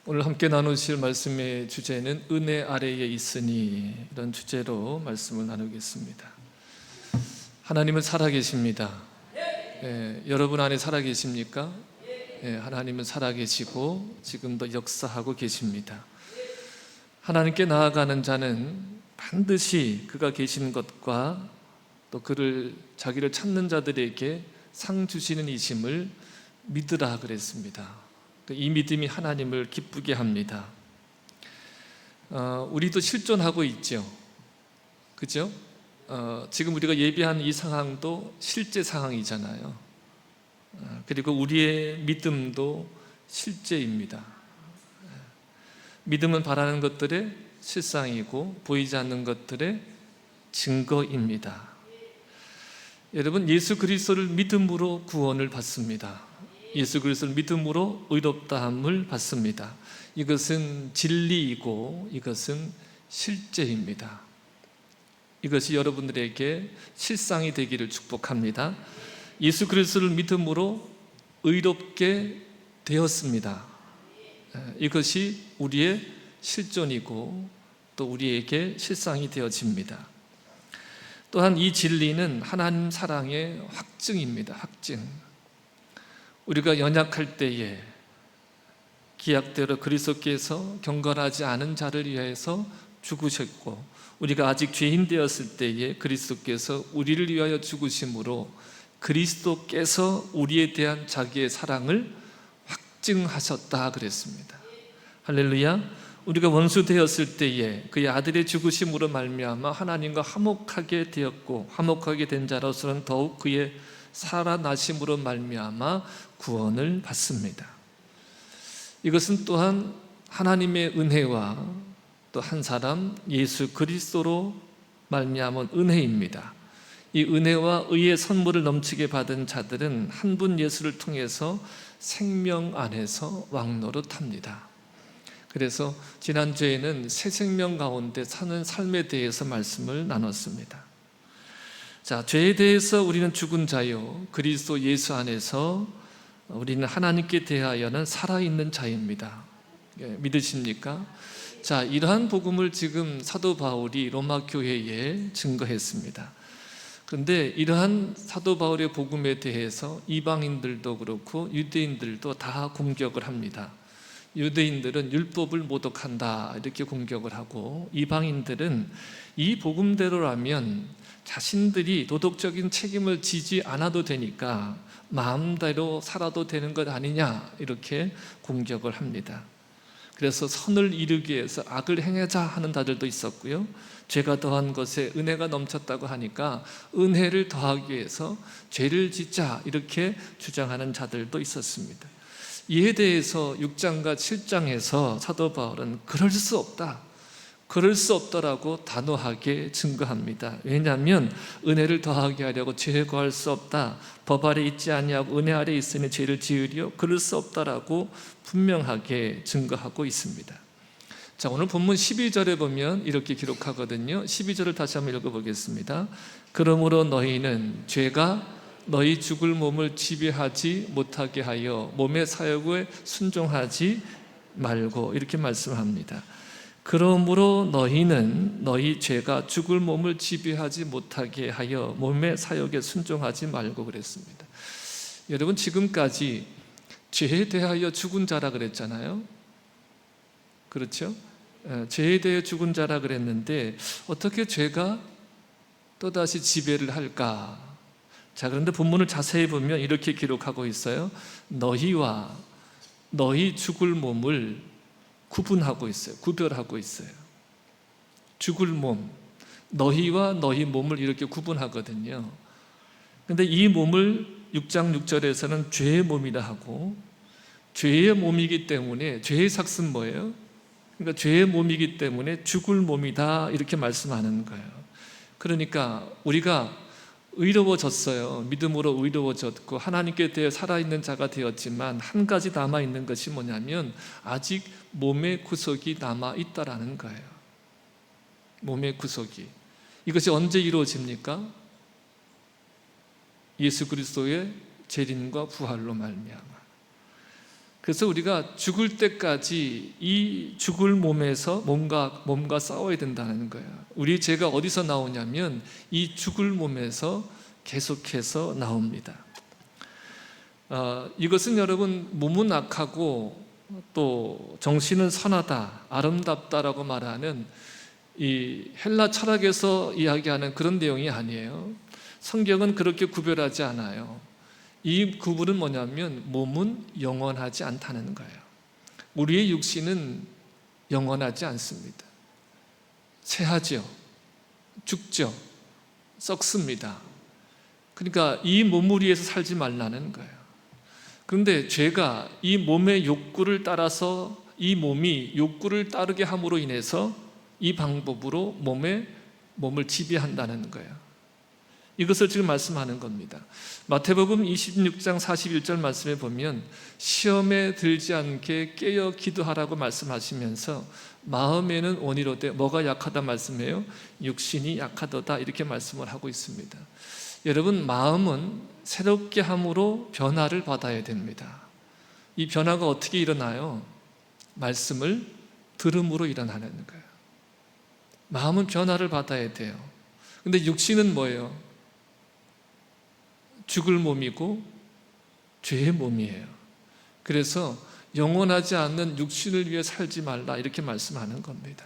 오늘 함께 나누실 말씀의 주제는 은혜 아래에 있으니, 이런 주제로 말씀을 나누겠습니다. 하나님은 살아계십니다. 여러분 안에 살아계십니까? 하나님은 살아계시고 지금도 역사하고 계십니다. 하나님께 나아가는 자는 반드시 그가 계신 것과 또 자기를 찾는 자들에게 상 주시는 이심을 믿으라 그랬습니다. 이 믿음이 하나님을 기쁘게 합니다. 우리도 실존하고 있죠. 그죠? 지금 우리가 예비한 이 상황도 실제 상황이잖아요. 그리고 우리의 믿음도 실제입니다. 믿음은 바라는 것들의 실상이고 보이지 않는 것들의 증거입니다. 여러분, 예수 그리스도를 믿음으로 구원을 받습니다. 예수 그리스도를 믿음으로 의롭다함을 받습니다. 이것은 진리이고 이것은 실제입니다. 이것이 여러분들에게 실상이 되기를 축복합니다. 예수 그리스도를 믿음으로 의롭게 되었습니다. 이것이 우리의 실존이고 또 우리에게 실상이 되어집니다. 또한 이 진리는 하나님 사랑의 확증입니다. 확증. 우리가 연약할 때에 기약대로 그리스도께서 경건하지 않은 자를 위하여서 죽으셨고, 우리가 아직 죄인 되었을 때에 그리스도께서 우리를 위하여 죽으심으로 그리스도께서 우리에 대한 자기의 사랑을 확증하셨다 그랬습니다. 할렐루야. 우리가 원수 되었을 때에 그의 아들의 죽으심으로 말미암아 하나님과 화목하게 되었고, 화목하게 된 자로서는 더욱 그의 살아나심으로 말미암아 구원을 받습니다. 이것은 또한 하나님의 은혜와 또 한 사람 예수 그리스도로 말미암은 은혜입니다. 이 은혜와 의의 선물을 넘치게 받은 자들은 한 분 예수를 통해서 생명 안에서 왕노릇합니다. 그래서 지난주에는 새 생명 가운데 사는 삶에 대해서 말씀을 나눴습니다. 자, 죄에 대해서 우리는 죽은 자요, 그리스도 예수 안에서 우리는 하나님께 대하여는 살아있는 자입니다. 믿으십니까? 자, 이러한 복음을 지금 사도 바울이 로마 교회에 증거했습니다. 그런데 이러한 사도 바울의 복음에 대해서 이방인들도 그렇고 유대인들도 다 공격을 합니다. 유대인들은 율법을 모독한다 이렇게 공격을 하고, 이방인들은 이 복음대로라면 자신들이 도덕적인 책임을 지지 않아도 되니까 마음대로 살아도 되는 것 아니냐 이렇게 공격을 합니다. 그래서 선을 이루기 위해서 악을 행하자 하는 자들도 있었고요, 죄가 더한 것에 은혜가 넘쳤다고 하니까 은혜를 더하기 위해서 죄를 짓자 이렇게 주장하는 자들도 있었습니다. 이에 대해서 6장과 7장에서 사도 바울은 그럴 수 없다라고 단호하게 증거합니다. 왜냐하면 은혜를 더하게 하려고 죄에 거할 수 없다, 법 아래 있지 아니하고 은혜 아래 있으니 죄를 지으리요, 그럴 수 없다라고 분명하게 증거하고 있습니다. 자, 오늘 본문 12절에 보면 이렇게 기록하거든요. 12절을 다시 한번 읽어보겠습니다. 그러므로 너희는 죄가 너희 죽을 몸을 지배하지 못하게 하여 몸의 사욕에 순종하지 말고, 이렇게 말씀합니다. 그러므로 너희는 너희 죄가 죽을 몸을 지배하지 못하게 하여 몸의 사욕에 순종하지 말고 그랬습니다. 여러분, 지금까지 죄에 대하여 죽은 자라 그랬잖아요. 그렇죠? 죄에 대해 죽은 자라 그랬는데 어떻게 죄가 또다시 지배를 할까? 자, 그런데 본문을 자세히 보면 이렇게 기록하고 있어요. 너희와 너희 죽을 몸을 구분하고 있어요. 구별하고 있어요. 죽을 몸, 너희와 너희 몸을 이렇게 구분하거든요. 그런데 이 몸을 6장 6절에서는 죄의 몸이라 하고, 죄의 몸이기 때문에, 죄의 삭은 뭐예요? 그러니까 죄의 몸이기 때문에 죽을 몸이다 이렇게 말씀하는 거예요. 그러니까 우리가 의로워졌어요. 믿음으로 의로워졌고 하나님께 대해 살아있는 자가 되었지만 한 가지 남아있는 것이 뭐냐면 아직 몸의 구속이 남아있다라는 거예요. 몸의 구속이. 이것이 언제 이루어집니까? 예수 그리스도의 재림과 부활로 말미암아. 그래서 우리가 죽을 때까지 이 죽을 몸과 싸워야 된다는 거예요. 우리 죄가 어디서 나오냐면 이 죽을 몸에서 계속해서 나옵니다. 이것은 여러분, 몸은 악하고 또 정신은 선하다, 아름답다라고 말하는 이 헬라 철학에서 이야기하는 그런 내용이 아니에요. 성경은 그렇게 구별하지 않아요. 이 구분은 뭐냐면 몸은 영원하지 않다는 거예요. 우리의 육신은 영원하지 않습니다. 쇠하죠, 죽죠, 썩습니다. 그러니까 이 몸을 위해서 살지 말라는 거예요. 그런데 죄가 이 몸의 욕구를 따라서 이 몸이 욕구를 따르게 함으로 인해서 이 방법으로 몸을 지배한다는 거예요. 이것을 지금 말씀하는 겁니다. 마태복음 26장 41절 말씀에 보면 시험에 들지 않게 깨어 기도하라고 말씀하시면서 마음에는 원이로되 뭐가 약하다 말씀해요? 육신이 약하도다, 이렇게 말씀을 하고 있습니다. 여러분, 마음은 새롭게 함으로 변화를 받아야 됩니다. 이 변화가 어떻게 일어나요? 말씀을 들음으로 일어나는 거예요. 마음은 변화를 받아야 돼요. 근데 육신은 뭐예요? 죽을 몸이고 죄의 몸이에요. 그래서 영원하지 않는 육신을 위해 살지 말라, 이렇게 말씀하는 겁니다.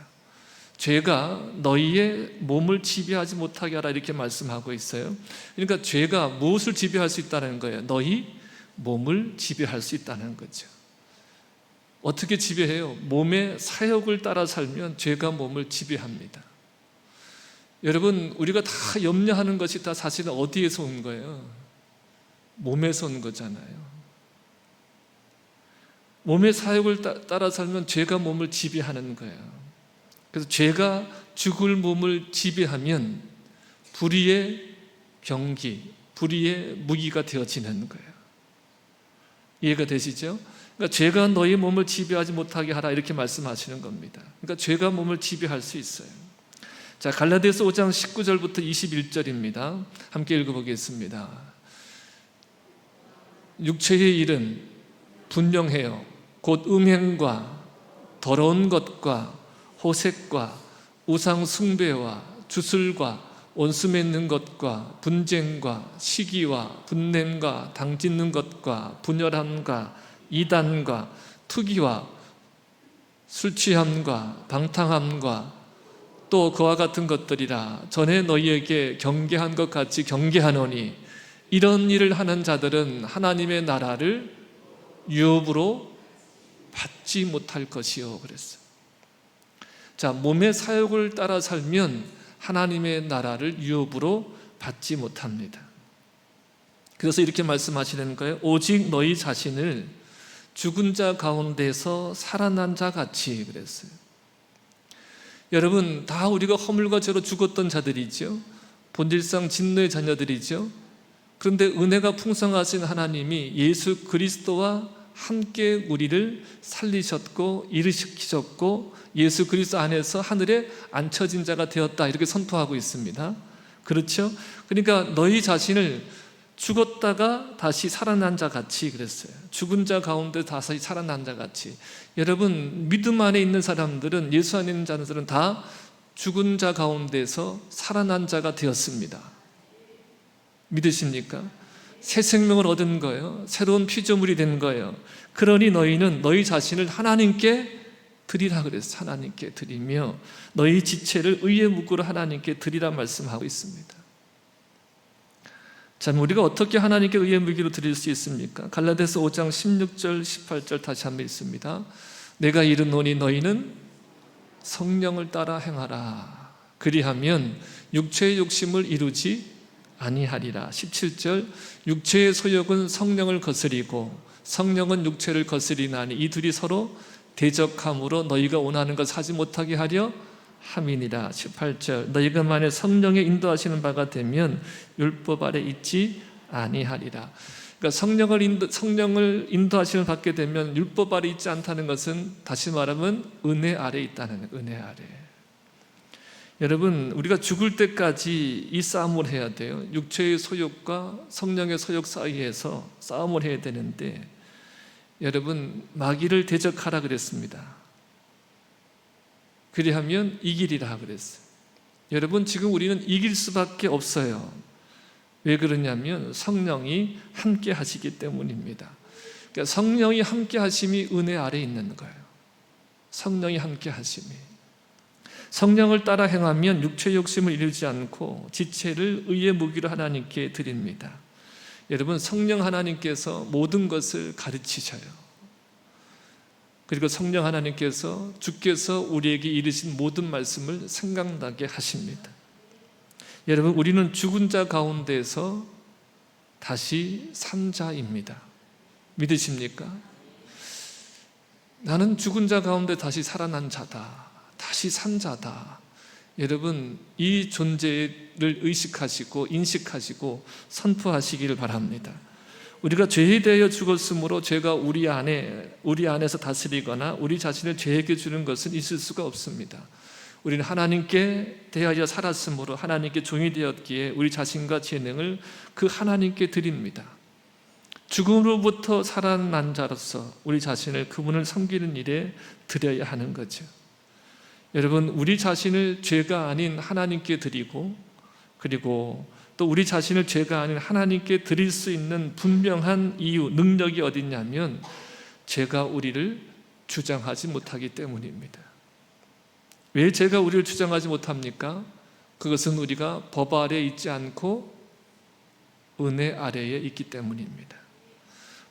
죄가 너희의 몸을 지배하지 못하게 하라, 이렇게 말씀하고 있어요. 그러니까 죄가 무엇을 지배할 수 있다는 거예요? 너희 몸을 지배할 수 있다는 거죠. 어떻게 지배해요? 몸의 사욕을 따라 살면 죄가 몸을 지배합니다. 여러분, 우리가 다 염려하는 것이 다 사실은 어디에서 온 거예요? 몸에서 온 거잖아요. 몸의 사욕을 따라 살면 죄가 몸을 지배하는 거예요. 그래서 죄가 죽을 몸을 지배하면 불의의 병기, 불의의 무기가 되어지는 거예요. 이해가 되시죠? 그러니까 죄가 너희 몸을 지배하지 못하게 하라, 이렇게 말씀하시는 겁니다. 그러니까 죄가 몸을 지배할 수 있어요. 자, 갈라디아서 5장 19절부터 21절입니다. 함께 읽어보겠습니다. 육체의 일은 분명해요. 곧 음행과 더러운 것과 호색과 우상 숭배와 주술과 원수 맺는 것과 분쟁과 시기와 분냄과 당짓는 것과 분열함과 이단과 투기와 술취함과 방탕함과 또 그와 같은 것들이라. 전에 너희에게 경계한 것 같이 경계하노니 이런 일을 하는 자들은 하나님의 나라를 유업으로 받지 못할 것이요, 그랬어요. 자, 몸의 사욕을 따라 살면 하나님의 나라를 유업으로 받지 못합니다. 그래서 이렇게 말씀하시는 거예요. 오직 너희 자신을 죽은 자 가운데서 살아난 자 같이, 그랬어요. 여러분, 다 우리가 허물과 죄로 죽었던 자들이죠. 본질상 진노의 자녀들이죠. 그런데 은혜가 풍성하신 하나님이 예수 그리스도와 함께 우리를 살리셨고 일으키셨고 예수 그리스도 안에서 하늘에 앉혀진 자가 되었다, 이렇게 선포하고 있습니다. 그렇죠? 그러니까 너희 자신을 죽었다가 다시 살아난 자 같이, 그랬어요. 죽은 자 가운데 다시 살아난 자 같이. 여러분, 믿음 안에 있는 사람들은, 예수 안에 있는 자들은 다 죽은 자 가운데서 살아난 자가 되었습니다. 믿으십니까? 새 생명을 얻은 거예요. 새로운 피조물이 된 거예요. 그러니 너희는 너희 자신을 하나님께 드리라 그랬어요. 하나님께 드리며 너희 지체를 의의 묵으로 하나님께 드리라 말씀하고 있습니다. 자, 우리가 어떻게 하나님께 의의 무기로 드릴 수 있습니까? 갈라디아서 5장 16절 18절 다시 한번 읽습니다. 내가 이르노니 너희는 성령을 따라 행하라. 그리하면 육체의 욕심을 이루지 아니하리라. 17절 육체의 소욕은 성령을 거스리고 성령은 육체를 거스리나니 이 둘이 서로 대적함으로 너희가 원하는 것을 하지 못하게 하려 함이니라. 18절 너희가 만일 성령의 인도하시는 바가 되면 율법 아래 있지 아니하리라. 그러니까 성령을 인도하심을 받게 되면 율법 아래 있지 않다는 것은 다시 말하면 은혜 아래 있다는 거예요. 은혜 아래. 여러분, 우리가 죽을 때까지 이 싸움을 해야 돼요. 육체의 소욕과 성령의 소욕 사이에서 싸움을 해야 되는데 여러분, 마귀를 대적하라 그랬습니다. 그리하면 이기리라 그랬어요. 여러분, 지금 우리는 이길 수밖에 없어요. 왜 그러냐면 성령이 함께 하시기 때문입니다. 그러니까 성령이 함께 하심이 은혜 아래 있는 거예요. 성령이 함께 하심이. 성령을 따라 행하면 육체 욕심을 이루지 않고 지체를 의의 무기로 하나님께 드립니다. 여러분, 성령 하나님께서 모든 것을 가르치셔요. 그리고 성령 하나님께서 주께서 우리에게 이르신 모든 말씀을 생각나게 하십니다. 여러분, 우리는 죽은 자 가운데서 다시 산 자입니다. 믿으십니까? 나는 죽은 자 가운데 다시 살아난 자다. 다시 산 자다. 여러분, 이 존재를 의식하시고 인식하시고 선포하시기를 바랍니다. 우리가 죄에 대하여 죽었으므로 죄가 우리 안에서 다스리거나 우리 자신을 죄에게 주는 것은 있을 수가 없습니다. 우리는 하나님께 대하여 살았으므로 하나님께 종이 되었기에 우리 자신과 재능을 그 하나님께 드립니다. 죽음으로부터 살아난 자로서 우리 자신을 그분을 섬기는 일에 드려야 하는 거죠. 여러분, 우리 자신을 죄가 아닌 하나님께 드리고, 그리고 또 우리 자신을 죄가 아닌 하나님께 드릴 수 있는 분명한 이유, 능력이 어딨냐면 죄가 우리를 주장하지 못하기 때문입니다. 왜 죄가 우리를 주장하지 못합니까? 그것은 우리가 법 아래에 있지 않고 은혜 아래에 있기 때문입니다.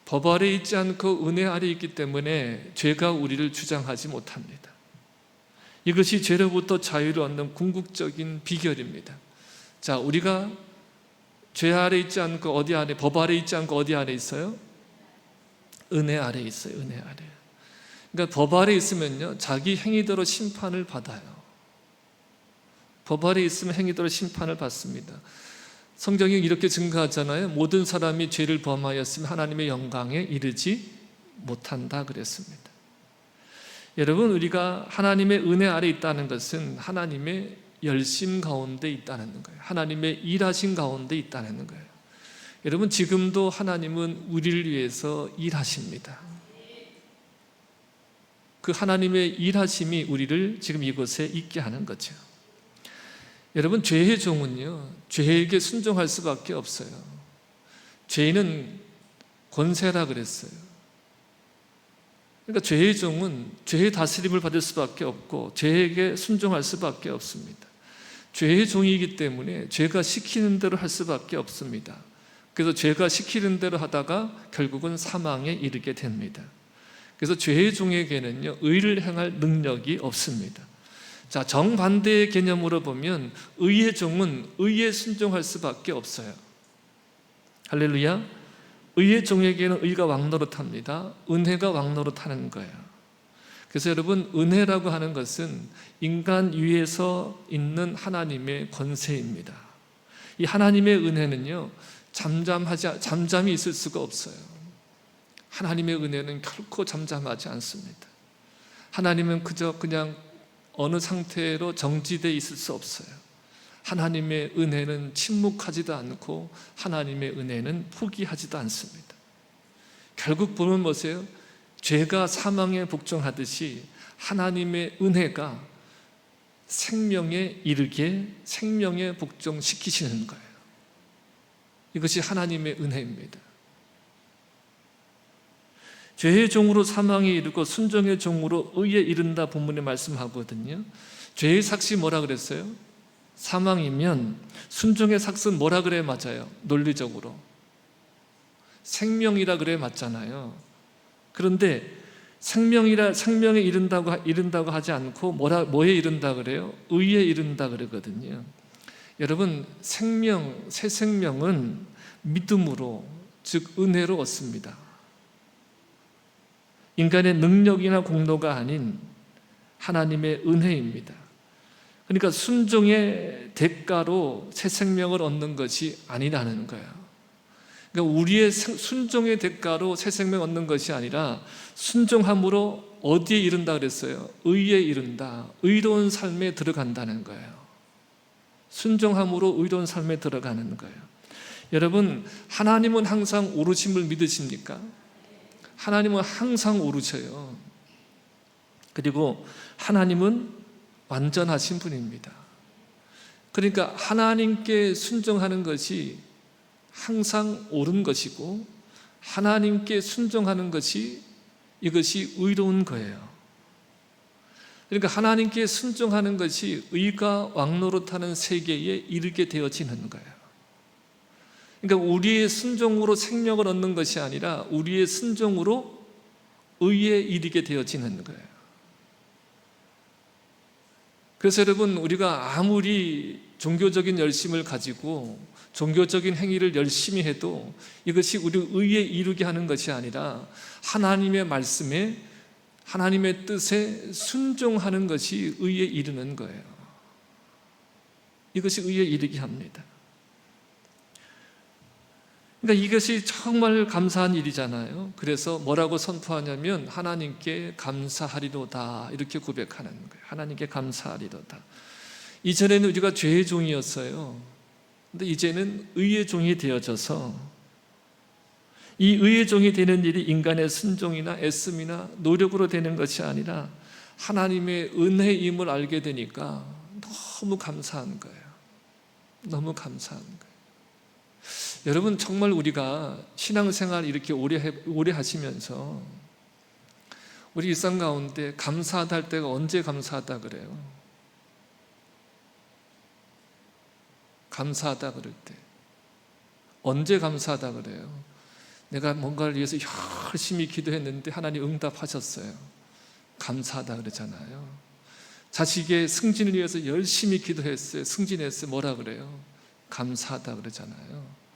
법 아래에 있지 않고 은혜 아래에 있기 때문에 죄가 우리를 주장하지 못합니다. 이것이 죄로부터 자유를 얻는 궁극적인 비결입니다. 자, 우리가 죄 아래 있지 않고 어디 아래, 법 아래 있지 않고 어디 아래 있어요? 은혜 아래 있어요. 은혜 아래. 그러니까 법 아래 있으면요, 자기 행위대로 심판을 받아요. 법 아래 있으면 행위대로 심판을 받습니다. 성경이 이렇게 증거하잖아요. 모든 사람이 죄를 범하였으면 하나님의 영광에 이르지 못한다 그랬습니다. 여러분, 우리가 하나님의 은혜 아래 있다는 것은 하나님의 열심 가운데 있다는 거예요. 하나님의 일하신 가운데 있다는 거예요. 여러분, 지금도 하나님은 우리를 위해서 일하십니다. 그 하나님의 일하심이 우리를 지금 이곳에 있게 하는 거죠. 여러분, 죄의 종은요, 죄에게 순종할 수밖에 없어요. 죄는 권세라 그랬어요. 그러니까 죄의 종은 죄의 다스림을 받을 수밖에 없고 죄에게 순종할 수밖에 없습니다. 죄의 종이기 때문에 죄가 시키는 대로 할 수밖에 없습니다. 그래서 죄가 시키는 대로 하다가 결국은 사망에 이르게 됩니다. 그래서 죄의 종에게는요, 의를 행할 능력이 없습니다. 자, 정반대의 개념으로 보면 의의 종은 의에 순종할 수밖에 없어요. 할렐루야. 의의 종에게는 의가 왕노릇합니다. 은혜가 왕노릇하는 거예요. 그래서 여러분, 은혜라고 하는 것은 인간 위에서 있는 하나님의 권세입니다. 이 하나님의 은혜는요, 잠잠히 있을 수가 없어요. 하나님의 은혜는 결코 잠잠하지 않습니다. 하나님은 그냥 어느 상태로 정지되어 있을 수 없어요. 하나님의 은혜는 침묵하지도 않고 하나님의 은혜는 포기하지도 않습니다. 결국 보면 뭐세요? 죄가 사망에 복종하듯이 하나님의 은혜가 생명에 이르게 생명에 복종시키시는 거예요. 이것이 하나님의 은혜입니다. 죄의 종으로 사망에 이르고 순종의 종으로 의에 이른다 본문에 말씀하거든요. 죄의 삭시 뭐라 그랬어요? 사망이면 순종의 삭은 뭐라 그래 맞아요? 논리적으로 생명이라 그래 맞잖아요. 그런데 생명에 이른다고 하지 않고 뭐에 이른다 그래요? 의에 이른다 그러거든요. 여러분, 새 생명은 믿음으로, 즉 은혜로 얻습니다. 인간의 능력이나 공로가 아닌 하나님의 은혜입니다. 그러니까 순종의 대가로 새 생명을 얻는 것이 아니라는 거예요. 그러니까 우리의 순종의 대가로 새 생명 얻는 것이 아니라 순종함으로 어디에 이른다 그랬어요? 의에 이른다. 의로운 삶에 들어간다는 거예요. 순종함으로 의로운 삶에 들어가는 거예요. 여러분, 하나님은 항상 오르심을 믿으십니까? 하나님은 항상 오르셔요. 그리고 하나님은 완전하신 분입니다. 그러니까 하나님께 순종하는 것이 항상 옳은 것이고 하나님께 순종하는 것이 이것이 의로운 거예요. 그러니까 하나님께 순종하는 것이 의가 왕노릇하는 세계에 이르게 되어지는 거예요. 그러니까 우리의 순종으로 생명을 얻는 것이 아니라 우리의 순종으로 의에 이르게 되어지는 거예요. 그래서 여러분, 우리가 아무리 종교적인 열심을 가지고 종교적인 행위를 열심히 해도 이것이 우리 의에 이르게 하는 것이 아니라 하나님의 말씀에, 하나님의 뜻에 순종하는 것이 의에 이르는 거예요. 이것이 의에 이르게 합니다. 그러니까 이것이 정말 감사한 일이잖아요. 그래서 뭐라고 선포하냐면 하나님께 감사하리로다, 이렇게 고백하는 거예요. 하나님께 감사하리로다. 이전에는 우리가 죄의 종이었어요. 근데 이제는 의의 종이 되어져서 이 의의 종이 되는 일이 인간의 순종이나 애씀이나 노력으로 되는 것이 아니라 하나님의 은혜임을 알게 되니까 너무 감사한 거예요. 너무 감사한 거예요. 여러분, 정말 우리가 신앙생활 이렇게 오래 하시면서 우리 일상 가운데 감사하다 할 때가 언제 감사하다 그래요? 감사하다 그럴 때 언제 감사하다 그래요? 내가 뭔가를 위해서 열심히 기도했는데 하나님 응답하셨어요. 감사하다 그러잖아요. 자식의 승진을 위해서 열심히 기도했어요. 승진했어요. 뭐라 그래요? 감사하다 그러잖아요.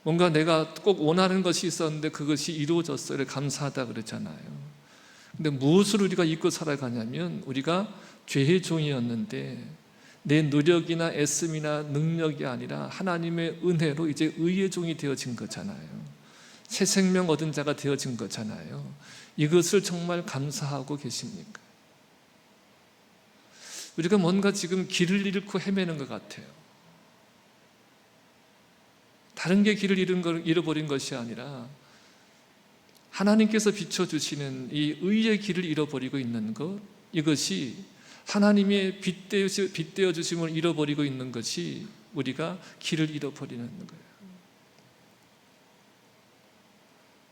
뭔가 내가 꼭 원하는 것이 있었는데 그것이 이루어졌어요. 감사하다 그러잖아요. 근데 무엇을 우리가 잊고 살아가냐면 우리가 죄의 종이었는데 내 노력이나 애씀이나 능력이 아니라 하나님의 은혜로 이제 의의 종이 되어진 거잖아요. 새 생명 얻은 자가 되어진 거잖아요. 이것을 정말 감사하고 계십니까? 우리가 뭔가 지금 길을 잃고 헤매는 것 같아요. 다른 게 길을 잃어버린 것이 아니라 하나님께서 비춰주시는 이 의의 길을 잃어버리고 있는 것, 이것이 하나님의 빗대어 주심을 잃어버리고 있는 것이 우리가 길을 잃어버리는 거예요.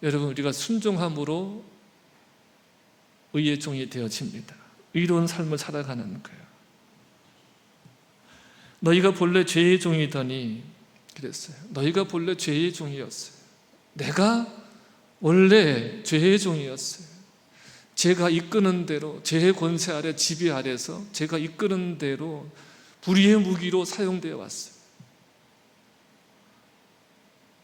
여러분, 우리가 순종함으로 의의 종이 되어집니다. 의로운 삶을 살아가는 거예요. 너희가 본래 죄의 종이더니 그랬어요. 너희가 본래 죄의 종이었어요. 내가 원래 죄의 종이었어요. 제가 이끄는 대로, 죄의 권세 아래, 지배 아래서 제가 이끄는 대로 불의의 무기로 사용되어 왔어요.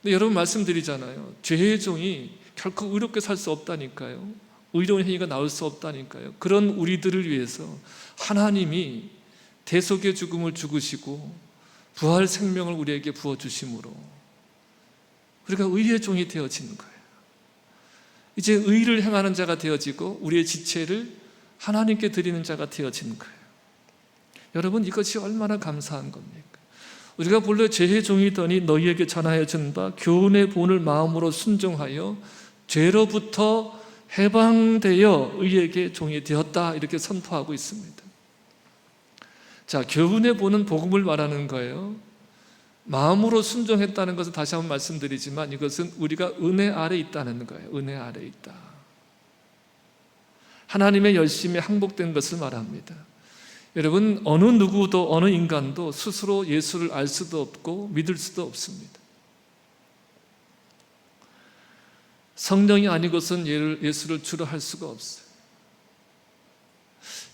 근데 여러분, 말씀드리잖아요. 죄의 종이 결코 의롭게 살 수 없다니까요. 의로운 행위가 나올 수 없다니까요. 그런 우리들을 위해서 하나님이 대속의 죽음을 죽으시고 부활 생명을 우리에게 부어주심으로 우리가 의의 종이 되어지는 거예요. 이제 의를 행하는 자가 되어지고 우리의 지체를 하나님께 드리는 자가 되어지는 거예요. 여러분, 이것이 얼마나 감사한 겁니까? 우리가 본래 죄의 종이더니 너희에게 전하여 준 바 교훈의 본을 마음으로 순종하여 죄로부터 해방되어 의에게 종이 되었다, 이렇게 선포하고 있습니다. 자, 교훈의 본은 복음을 말하는 거예요. 마음으로 순종했다는 것은 다시 한번 말씀드리지만 이것은 우리가 은혜 아래 있다는 거예요. 은혜 아래 있다. 하나님의 열심에 항복된 것을 말합니다. 여러분, 어느 누구도 어느 인간도 스스로 예수를 알 수도 없고 믿을 수도 없습니다. 성령이 아니고선 예수를 주로 할 수가 없어요.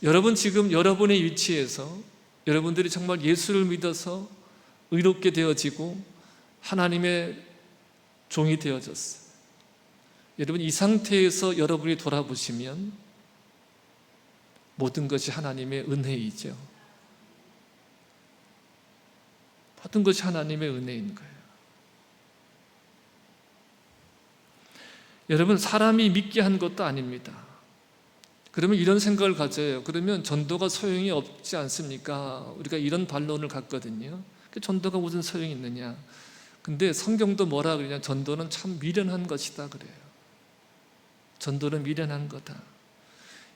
여러분, 지금 여러분의 위치에서 여러분들이 정말 예수를 믿어서 의롭게 되어지고 하나님의 종이 되어졌어요. 여러분, 이 상태에서 여러분이 돌아보시면 모든 것이 하나님의 은혜이죠. 모든 것이 하나님의 은혜인 거예요. 여러분, 사람이 믿게 한 것도 아닙니다. 그러면 이런 생각을 가져요. 그러면 전도가 소용이 없지 않습니까? 우리가 이런 반론을 갖거든요. 전도가 무슨 소용이 있느냐? 근데 성경도 뭐라 그러냐? 전도는 참 미련한 것이다 그래요. 전도는 미련한 거다.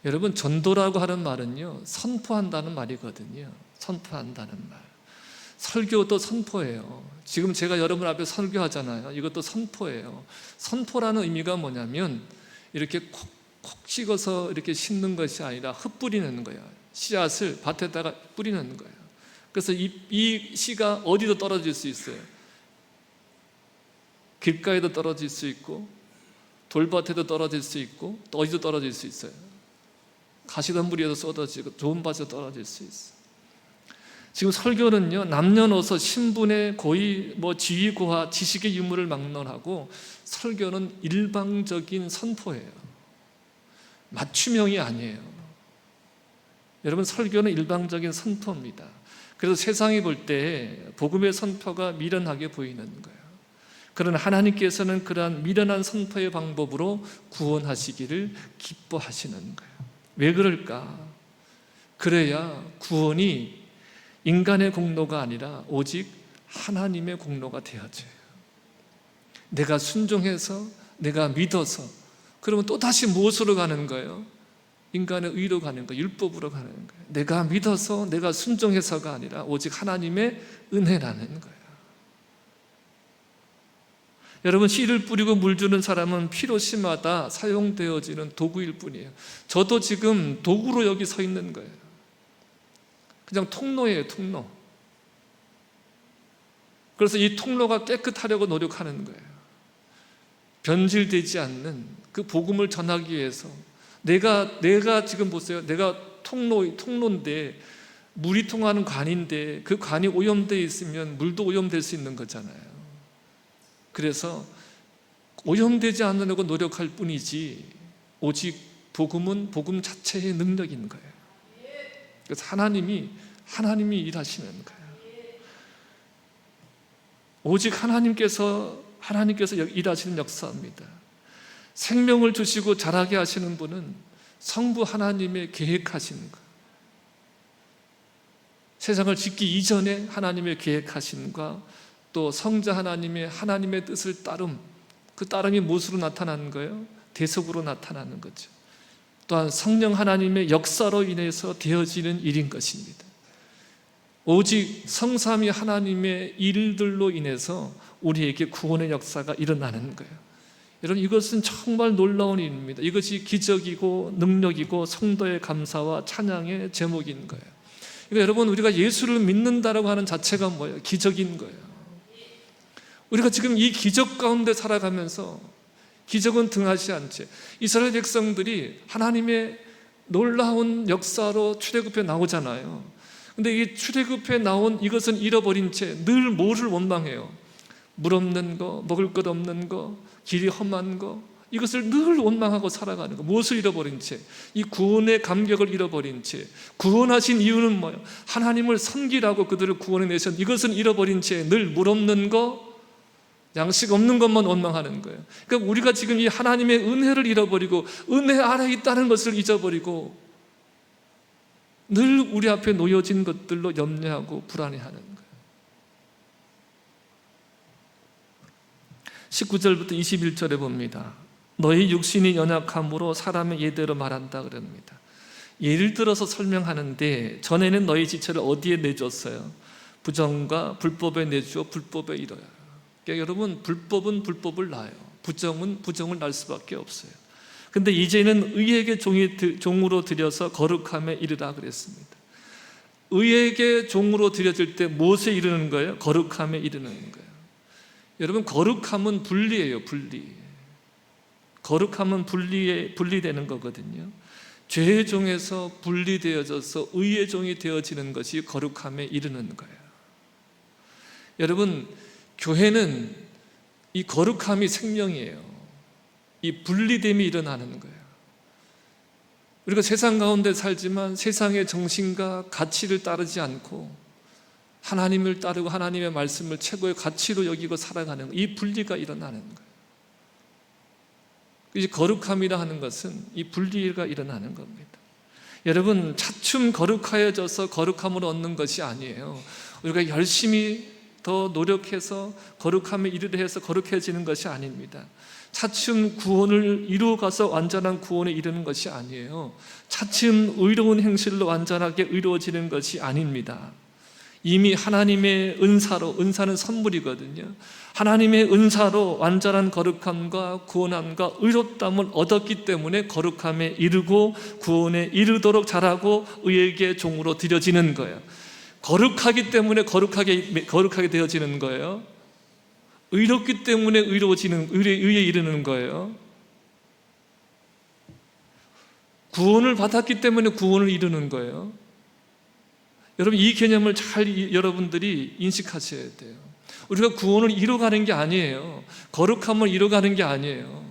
여러분, 전도라고 하는 말은요, 선포한다는 말이거든요. 선포한다는 말. 설교도 선포예요. 지금 제가 여러분 앞에 설교하잖아요. 이것도 선포예요. 선포라는 의미가 뭐냐면 이렇게 콕 찍어서 이렇게 심는 것이 아니라 흩뿌리는 거예요. 씨앗을 밭에다가 뿌리는 거예요. 그래서 이 씨가 어디도 떨어질 수 있어요. 길가에도 떨어질 수 있고, 돌밭에도 떨어질 수 있고, 또 어디도 떨어질 수 있어요. 가시덤불이에도 쏟아지고 좋은 밭에 떨어질 수 있어요. 지금 설교는요, 남녀노소 신분의 고의, 지위고하, 지식의 유무를 막론하고, 설교는 일방적인 선포예요. 맞춤형이 아니에요. 여러분, 설교는 일방적인 선포입니다. 그래서 세상이 볼 때 복음의 선포가 미련하게 보이는 거예요. 그러나 하나님께서는 그러한 미련한 선포의 방법으로 구원하시기를 기뻐하시는 거예요. 왜 그럴까? 그래야 구원이 인간의 공로가 아니라 오직 하나님의 공로가 되어져요. 내가 순종해서, 내가 믿어서, 그러면 또다시 무엇으로 가는 거예요? 인간의 의로 가는 거예요. 율법으로 가는 거예요. 내가 믿어서, 내가 순종해서가 아니라 오직 하나님의 은혜라는 거예요. 여러분, 씨를 뿌리고 물 주는 사람은 필요시마다 사용되어지는 도구일 뿐이에요. 저도 지금 도구로 여기 서 있는 거예요. 그냥 통로예요, 통로. 그래서 이 통로가 깨끗하려고 노력하는 거예요. 변질되지 않는 그 복음을 전하기 위해서 내가 지금 보세요. 내가 통로인데 물이 통하는 관인데 그 관이 오염되어 있으면 물도 오염될 수 있는 거잖아요. 그래서 오염되지 않으려고 노력할 뿐이지 오직 복음은 복음 자체의 능력인 거예요. 그래서 하나님이 일하시는 거예요. 오직 하나님께서 일하시는 역사입니다. 생명을 주시고 자라게 하시는 분은 성부 하나님의 계획하시는 거예요. 세상을 짓기 이전에 하나님의 계획하심과 또 성자 하나님의 뜻을 따름, 그 따름이 무엇으로 나타나는 거예요? 대속으로 나타나는 거죠. 또한 성령 하나님의 역사로 인해서 되어지는 일인 것입니다. 오직 성삼위 하나님의 일들로 인해서 우리에게 구원의 역사가 일어나는 거예요. 여러분, 이것은 정말 놀라운 일입니다. 이것이 기적이고 능력이고 성도의 감사와 찬양의 제목인 거예요. 그러니까 여러분, 우리가 예수를 믿는다라고 하는 자체가 뭐예요? 기적인 거예요. 우리가 지금 이 기적 가운데 살아가면서 기적은 등하지 않지. 이스라엘 백성들이 하나님의 놀라운 역사로 출애굽해 나오잖아요. 근데 이 출애굽해 나온 이것은 잃어버린 채 늘 뭐를 원망해요? 물 없는 거, 먹을 것 없는 거, 길이 험한 거, 이것을 늘 원망하고 살아가는 거. 무엇을 잃어버린 채? 이 구원의 감격을 잃어버린 채. 구원하신 이유는 뭐예요? 하나님을 섬기라고 그들을 구원해 내셨는데 이것은 잃어버린 채 늘 물 없는 거, 양식 없는 것만 원망하는 거예요. 그러니까 우리가 지금 이 하나님의 은혜를 잃어버리고 은혜 아래 있다는 것을 잊어버리고 늘 우리 앞에 놓여진 것들로 염려하고 불안해하는 거예요. 19절부터 21절에 봅니다. 너희 육신이 연약함으로 사람의 예대로 말한다 그럽니다. 예를 들어서 설명하는데 전에는 너희 지체를 어디에 내줬어요? 부정과 불법에 내주어 불법에 이뤄요. 그러니까 여러분, 불법은 불법을 낳아요. 부정은 부정을 낳을 수밖에 없어요. 근데 이제는 의에게 종으로 들여서 거룩함에 이르라 그랬습니다. 의에게 종으로 들여질 때 무엇에 이르는 거예요? 거룩함에 이르는 거예요. 여러분, 거룩함은 분리예요. 분리. 거룩함은 분리되는 거거든요. 죄의 종에서 분리되어져서 의의 종이 되어지는 것이 거룩함에 이르는 거예요. 여러분, 교회는 이 거룩함이 생명이에요. 이 분리됨이 일어나는 거예요. 우리가 세상 가운데 살지만 세상의 정신과 가치를 따르지 않고 하나님을 따르고 하나님의 말씀을 최고의 가치로 여기고 살아가는 이 분리가 일어나는 거예요. 이 거룩함이라 하는 것은 이 분리가 일어나는 겁니다. 여러분, 차츰 거룩하여져서 거룩함을 얻는 것이 아니에요. 우리가 열심히 더 노력해서 거룩함에 이르려 해서 거룩해지는 것이 아닙니다. 차츰 구원을 이루어가서 완전한 구원에 이르는 것이 아니에요. 차츰 의로운 행실로 완전하게 의로워지는 것이 아닙니다. 이미 하나님의 은사로, 은사는 선물이거든요. 하나님의 은사로 완전한 거룩함과 구원함과 의롭다함을 얻었기 때문에 거룩함에 이르고 구원에 이르도록 자라고 의에게 종으로 드려지는 거예요. 거룩하기 때문에 거룩하게 되어지는 거예요. 의롭기 때문에 의에 이르는 거예요. 구원을 받았기 때문에 구원을 이루는 거예요. 여러분, 이 개념을 잘 여러분들이 인식하셔야 돼요. 우리가 구원을 이루어가는 게 아니에요. 거룩함을 이루어가는 게 아니에요.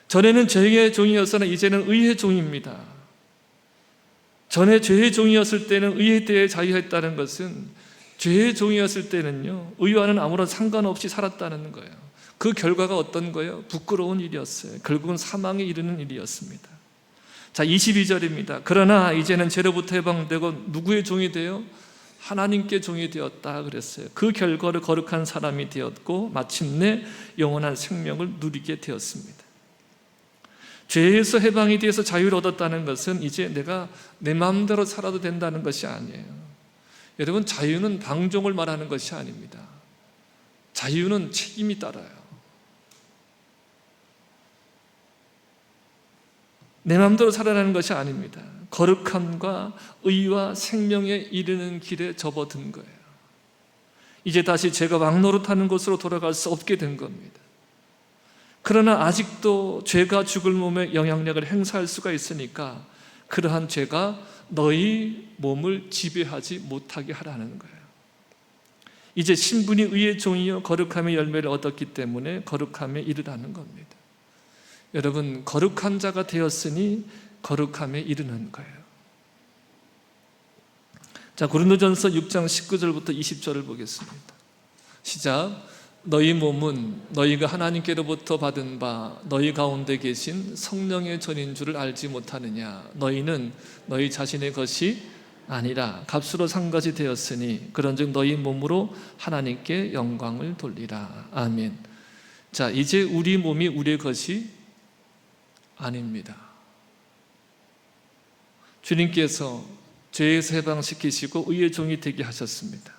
전에는 죄의 종이었으나 이제는 의의 종입니다. 전에 죄의 종이었을 때는 의에 대해 자유했다는 것은 죄의 종이었을 때는요, 의와는 아무런 상관없이 살았다는 거예요. 그 결과가 어떤 거예요? 부끄러운 일이었어요. 결국은 사망에 이르는 일이었습니다. 자, 22절입니다. 그러나 이제는 죄로부터 해방되고 누구의 종이 되어? 하나님께 종이 되었다 그랬어요. 그 결과로 거룩한 사람이 되었고 마침내 영원한 생명을 누리게 되었습니다. 죄에서 해방이 되어서 자유를 얻었다는 것은 이제 내가 내 마음대로 살아도 된다는 것이 아니에요. 여러분, 자유는 방종을 말하는 것이 아닙니다. 자유는 책임이 따라요. 내 마음대로 살아가는 것이 아닙니다. 거룩함과 의와 생명에 이르는 길에 접어든 거예요. 이제 다시 제가 왕노릇하는 곳으로 돌아갈 수 없게 된 겁니다. 그러나 아직도 죄가 죽을 몸에 영향력을 행사할 수가 있으니까 그러한 죄가 너희 몸을 지배하지 못하게 하라는 거예요. 이제 신분이 의의 종이요 거룩함의 열매를 얻었기 때문에 거룩함에 이르라는 겁니다. 여러분, 거룩한 자가 되었으니 거룩함에 이르는 거예요. 자, 고린도전서 6장 19절부터 20절을 보겠습니다. 시작. 너희 몸은 너희가 하나님께로부터 받은 바 너희 가운데 계신 성령의 전인 줄을 알지 못하느냐. 너희는 너희 자신의 것이 아니라 값으로 산 것이 되었으니 그런즉 너희 몸으로 하나님께 영광을 돌리라. 아멘. 자, 이제 우리 몸이 우리의 것이 아닙니다. 주님께서 죄에서 해방시키시고 의의 종이 되게 하셨습니다.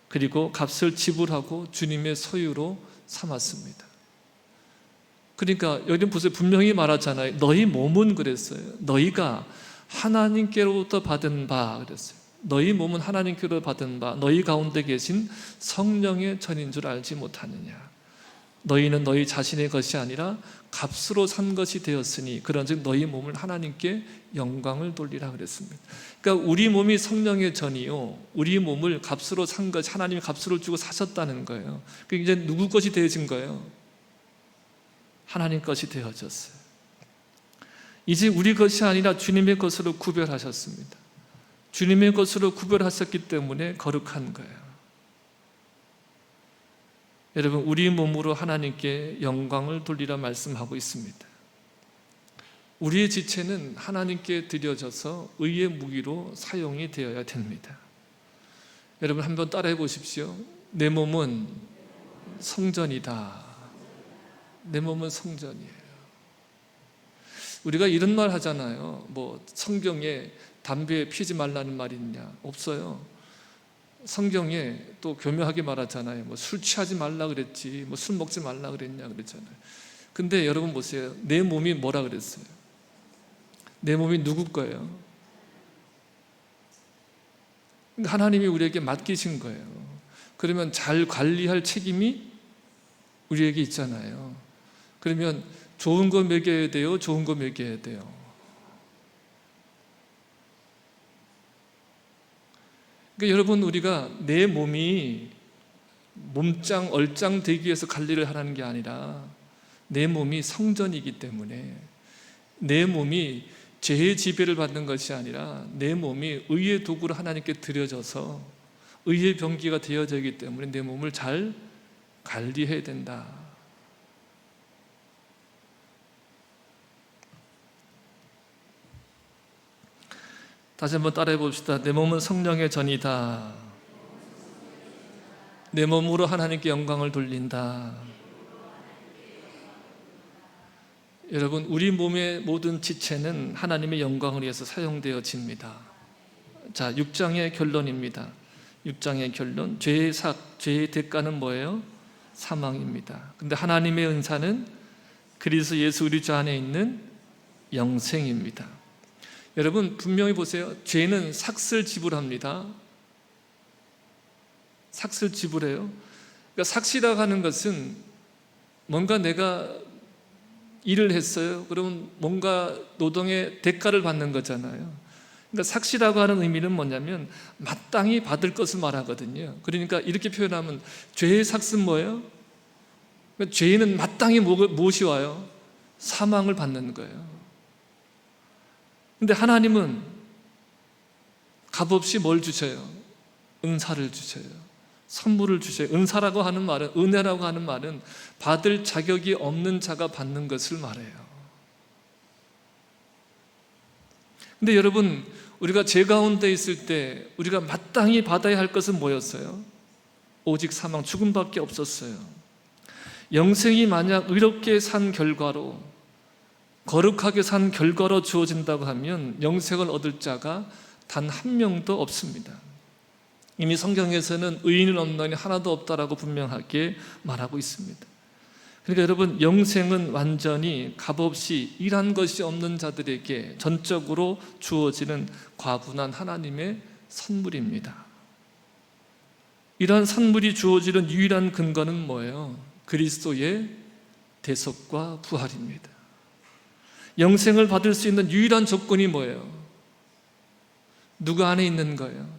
그리고 값을 지불하고 주님의 소유로 삼았습니다. 그러니까 여기 보세요. 분명히 말하잖아요. 너희 몸은 그랬어요. 너희가 하나님께로부터 받은 바 그랬어요. 너희 몸은 하나님께로부터 받은 바 너희 가운데 계신 성령의 전인 줄 알지 못하느냐. 너희는 너희 자신의 것이 아니라 값으로 산 것이 되었으니 그런즉 너희 몸을 하나님께 영광을 돌리라 그랬습니다. 그러니까 우리 몸이 성령의 전이요, 우리 몸을 값으로 산 것, 하나님이 값으로 주고 사셨다는 거예요. 그러니까 이제 누구 것이 되어진 거예요? 하나님 것이 되어졌어요. 이제 우리 것이 아니라 주님의 것으로 구별하셨습니다. 주님의 것으로 구별하셨기 때문에 거룩한 거예요. 여러분, 우리 몸으로 하나님께 영광을 돌리라 말씀하고 있습니다. 우리의 지체는 하나님께 드려져서 의의 무기로 사용이 되어야 됩니다. 여러분, 한번 따라해 보십시오. 내 몸은 성전이다. 내 몸은 성전이에요. 우리가 이런 말 하잖아요. 뭐 성경에 담배 피지 말라는 말이 있냐? 없어요. 성경에 또 교묘하게 말하잖아요. 뭐 술 취하지 말라 그랬지, 뭐 술 먹지 말라 그랬냐 그랬잖아요. 근데 여러분 보세요. 내 몸이 뭐라 그랬어요? 내 몸이 누구 거예요? 하나님이 우리에게 맡기신 거예요. 그러면 잘 관리할 책임이 우리에게 있잖아요. 그러면 좋은 거 먹여야 돼요? 좋은 거 먹여야 돼요? 그러니까 여러분, 우리가 내 몸이 몸짱 얼짱 되기 위해서 관리를 하라는 게 아니라 내 몸이 성전이기 때문에, 내 몸이 죄의 지배를 받는 것이 아니라 내 몸이 의의 도구로 하나님께 드려져서 의의 병기가 되어져 있기 때문에 내 몸을 잘 관리해야 된다. 다시 한번 따라해 봅시다. 내 몸은 성령의 전이다. 내 몸으로 하나님께 영광을 돌린다. 여러분, 우리 몸의 모든 지체는 하나님의 영광을 위해서 사용되어집니다. 자, 6장의 결론입니다. 6장의 결론, 죄의 대가는 뭐예요? 사망입니다. 근데 하나님의 은사는 그리스도 예수 우리 주 안에 있는 영생입니다. 여러분, 분명히 보세요. 죄는 삭슬 지불합니다. 삭슬 지불해요. 그러니까 삭시라고 하는 것은 뭔가 내가 일을 했어요. 그러면 뭔가 노동의 대가를 받는 거잖아요. 그러니까 삭시라고 하는 의미는 뭐냐면 마땅히 받을 것을 말하거든요. 그러니까 이렇게 표현하면 죄의 삭은 뭐예요? 그러니까 죄인은 마땅히 무엇이 와요? 사망을 받는 거예요. 근데 하나님은 값없이 뭘 주셔요? 은사를 주셔요. 선물을 주셔요. 은사라고 하는 말은, 은혜라고 하는 말은 받을 자격이 없는 자가 받는 것을 말해요. 근데 여러분, 우리가 죄 가운데 있을 때 우리가 마땅히 받아야 할 것은 뭐였어요? 오직 사망, 죽음밖에 없었어요. 영생이 만약 의롭게 산 결과로, 거룩하게 산 결과로 주어진다고 하면 영생을 얻을 자가 단 한 명도 없습니다. 이미 성경에서는 의인은 없나니 하나도 없다라고 분명하게 말하고 있습니다. 그러니까 여러분, 영생은 완전히 값없이 일한 것이 없는 자들에게 전적으로 주어지는 과분한 하나님의 선물입니다. 이러한 선물이 주어지는 유일한 근거는 뭐예요? 그리스도의 대속과 부활입니다. 영생을 받을 수 있는 유일한 조건이 뭐예요? 누구 안에 있는 거예요?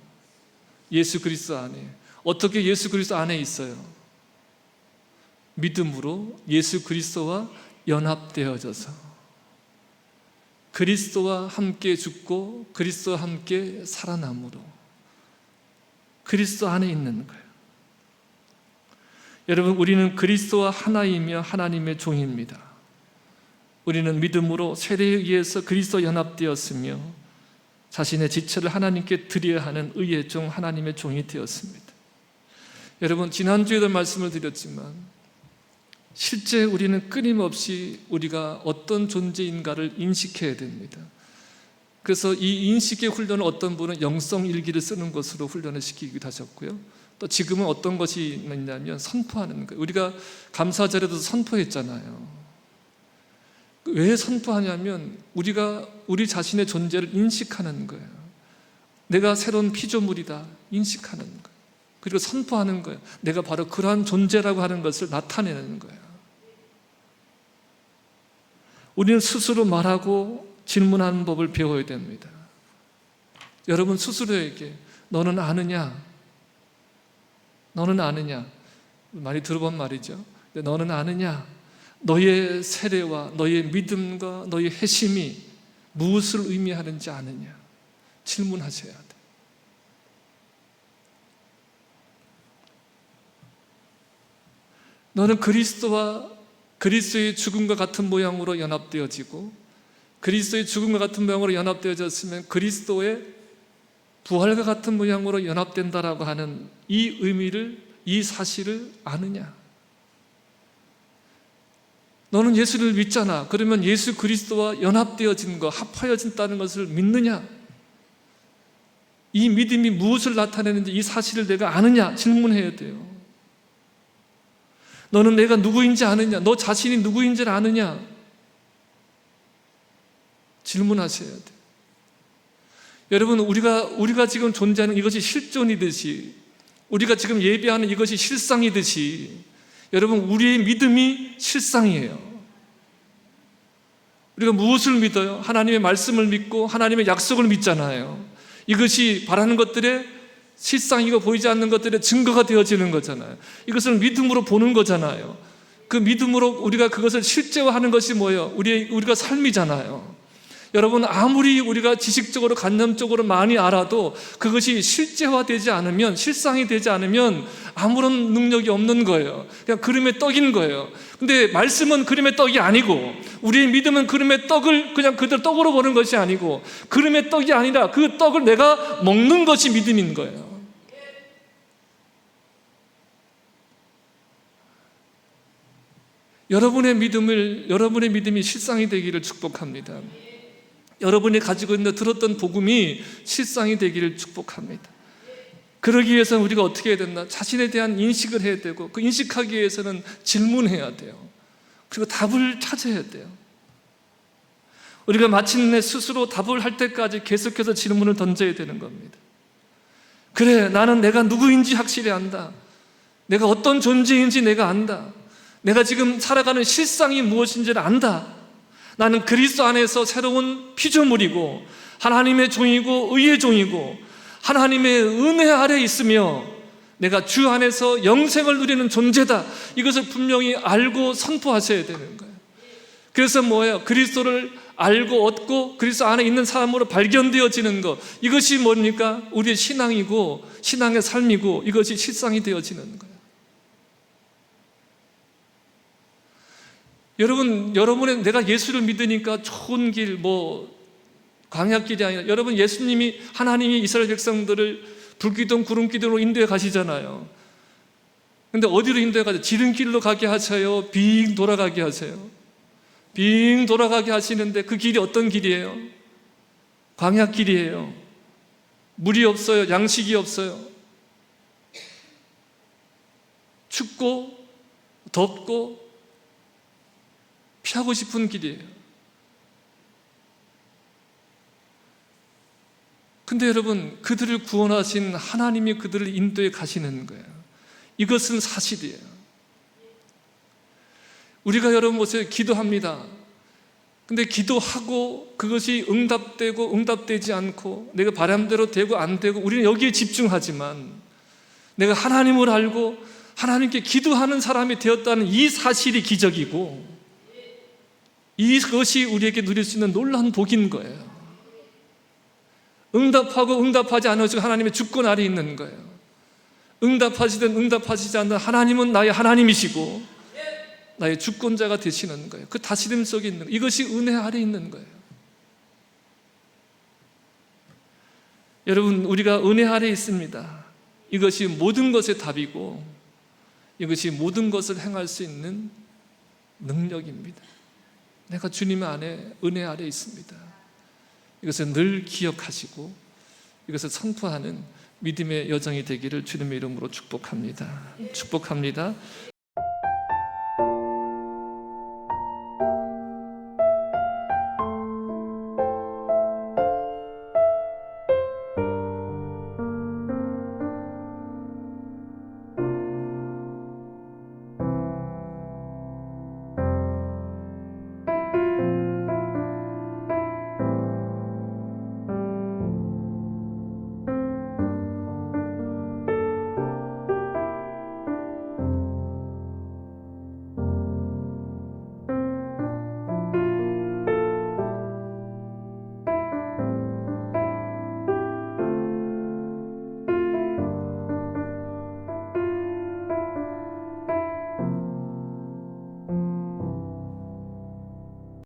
예수 그리스도 안에. 어떻게 예수 그리스도 안에 있어요? 믿음으로 예수 그리스도와 연합되어져서 그리스도와 함께 죽고 그리스도와 함께 살아남으로 그리스도 안에 있는 거예요. 여러분, 우리는 그리스도와 하나이며 하나님의 종입니다. 우리는 믿음으로 세례에 의해서 그리스도와 연합되었으며 자신의 지체를 하나님께 드려야 하는 의의 종, 하나님의 종이 되었습니다. 여러분, 지난주에도 말씀을 드렸지만 실제 우리는 끊임없이 우리가 어떤 존재인가를 인식해야 됩니다. 그래서 이 인식의 훈련을 어떤 분은 영성일기를 쓰는 것으로 훈련을 시키기도 하셨고요. 또 지금은 어떤 것이 있냐면 선포하는 거예요. 우리가 감사절에도 선포했잖아요. 왜 선포하냐면 우리가 우리 자신의 존재를 인식하는 거예요. 내가 새로운 피조물이다 인식하는 거예요. 그리고 선포하는 거예요. 내가 바로 그러한 존재라고 하는 것을 나타내는 거예요. 우리는 스스로 말하고 질문하는 법을 배워야 됩니다. 여러분 스스로에게 너는 아느냐? 너는 아느냐? 많이 들어본 말이죠. 너는 아느냐? 너의 세례와 너의 믿음과 너의 회심이 무엇을 의미하는지 아느냐? 질문하셔야 돼. 너는 그리스도와 그리스도의 죽음과 같은 모양으로 연합되어지고 그리스도의 죽음과 같은 모양으로 연합되어졌으면 그리스도의 부활과 같은 모양으로 연합된다라고 하는 이 의미를, 이 사실을 아느냐? 너는 예수를 믿잖아. 그러면 예수 그리스도와 연합되어진 것, 합하여진다는 것을 믿느냐? 이 믿음이 무엇을 나타내는지 이 사실을 내가 아느냐? 질문해야 돼요. 너는 내가 누구인지 아느냐? 너 자신이 누구인지를 아느냐? 질문하셔야 돼요. 여러분, 우리가 지금 존재하는 이것이 실존이듯이, 우리가 지금 예배하는 이것이 실상이듯이, 여러분, 우리의 믿음이 실상이에요. 우리가 무엇을 믿어요? 하나님의 말씀을 믿고 하나님의 약속을 믿잖아요. 이것이 바라는 것들의 실상이고 보이지 않는 것들의 증거가 되어지는 거잖아요. 이것을 믿음으로 보는 거잖아요. 그 믿음으로 우리가 그것을 실제화하는 것이 뭐예요? 우리가 삶이잖아요. 여러분, 아무리 우리가 지식적으로 관념적으로 많이 알아도 그것이 실제화되지 않으면, 실상이 되지 않으면 아무런 능력이 없는 거예요. 그냥 그림의 떡인 거예요. 근데 말씀은 그림의 떡이 아니고, 우리의 믿음은 그림의 떡을 그냥 그대로 떡으로 보는 것이 아니고, 그림의 떡이 아니라 그 떡을 내가 먹는 것이 믿음인 거예요. 여러분의 믿음이 실상이 되기를 축복합니다. 여러분이 가지고 있는 들었던 복음이 실상이 되기를 축복합니다. 그러기 위해서는 우리가 어떻게 해야 된다? 자신에 대한 인식을 해야 되고, 그 인식하기 위해서는 질문해야 돼요. 그리고 답을 찾아야 돼요. 우리가 마침내 스스로 답을 할 때까지 계속해서 질문을 던져야 되는 겁니다. 그래, 나는 내가 누구인지 확실히 안다. 내가 어떤 존재인지 내가 안다. 내가 지금 살아가는 실상이 무엇인지를 안다. 나는 그리스도 안에서 새로운 피조물이고, 하나님의 종이고 의의 종이고, 하나님의 은혜 아래 있으며 내가 주 안에서 영생을 누리는 존재다. 이것을 분명히 알고 선포하셔야 되는 거예요. 그래서 뭐예요? 그리스도를 알고 얻고 그리스도 안에 있는 사람으로 발견되어지는 것, 이것이 뭡니까? 우리의 신앙이고 신앙의 삶이고, 이것이 실상이 되어지는 거예요. 여러분의 내가 예수를 믿으니까 좋은 길, 광야길이 아니라, 여러분, 예수님이, 하나님이 이스라엘 백성들을 불기둥 구름기둥으로 인도해 가시잖아요. 근데 어디로 인도해 가죠? 지름길로 가게 하셔요? 빙 돌아가게 하세요? 빙 돌아가게 하시는데 그 길이 어떤 길이에요? 광야길이에요. 물이 없어요. 양식이 없어요. 춥고 덥고 피하고 싶은 길이에요. 근데 여러분, 그들을 구원하신 하나님이 그들을 인도해 가시는 거예요. 이것은 사실이에요. 우리가 여러분 보세요. 기도합니다. 근데 기도하고 그것이 응답되고 응답되지 않고, 내가 바람대로 되고 안 되고, 우리는 여기에 집중하지만, 내가 하나님을 알고 하나님께 기도하는 사람이 되었다는 이 사실이 기적이고, 이것이 우리에게 누릴 수 있는 놀라운 복인 거예요. 응답하고 응답하지 않으시고 하나님의 주권 아래 있는 거예요. 응답하시든 응답하시지 않든 하나님은 나의 하나님이시고 나의 주권자가 되시는 거예요. 그 다스림 속에 있는 거예요. 이것이 은혜 아래 있는 거예요. 여러분, 우리가 은혜 아래 있습니다. 이것이 모든 것의 답이고, 이것이 모든 것을 행할 수 있는 능력입니다. 내가 주님 안에, 은혜 아래 있습니다. 이것을 늘 기억하시고 이것을 선포하는 믿음의 여정이 되기를 주님의 이름으로 축복합니다. 축복합니다.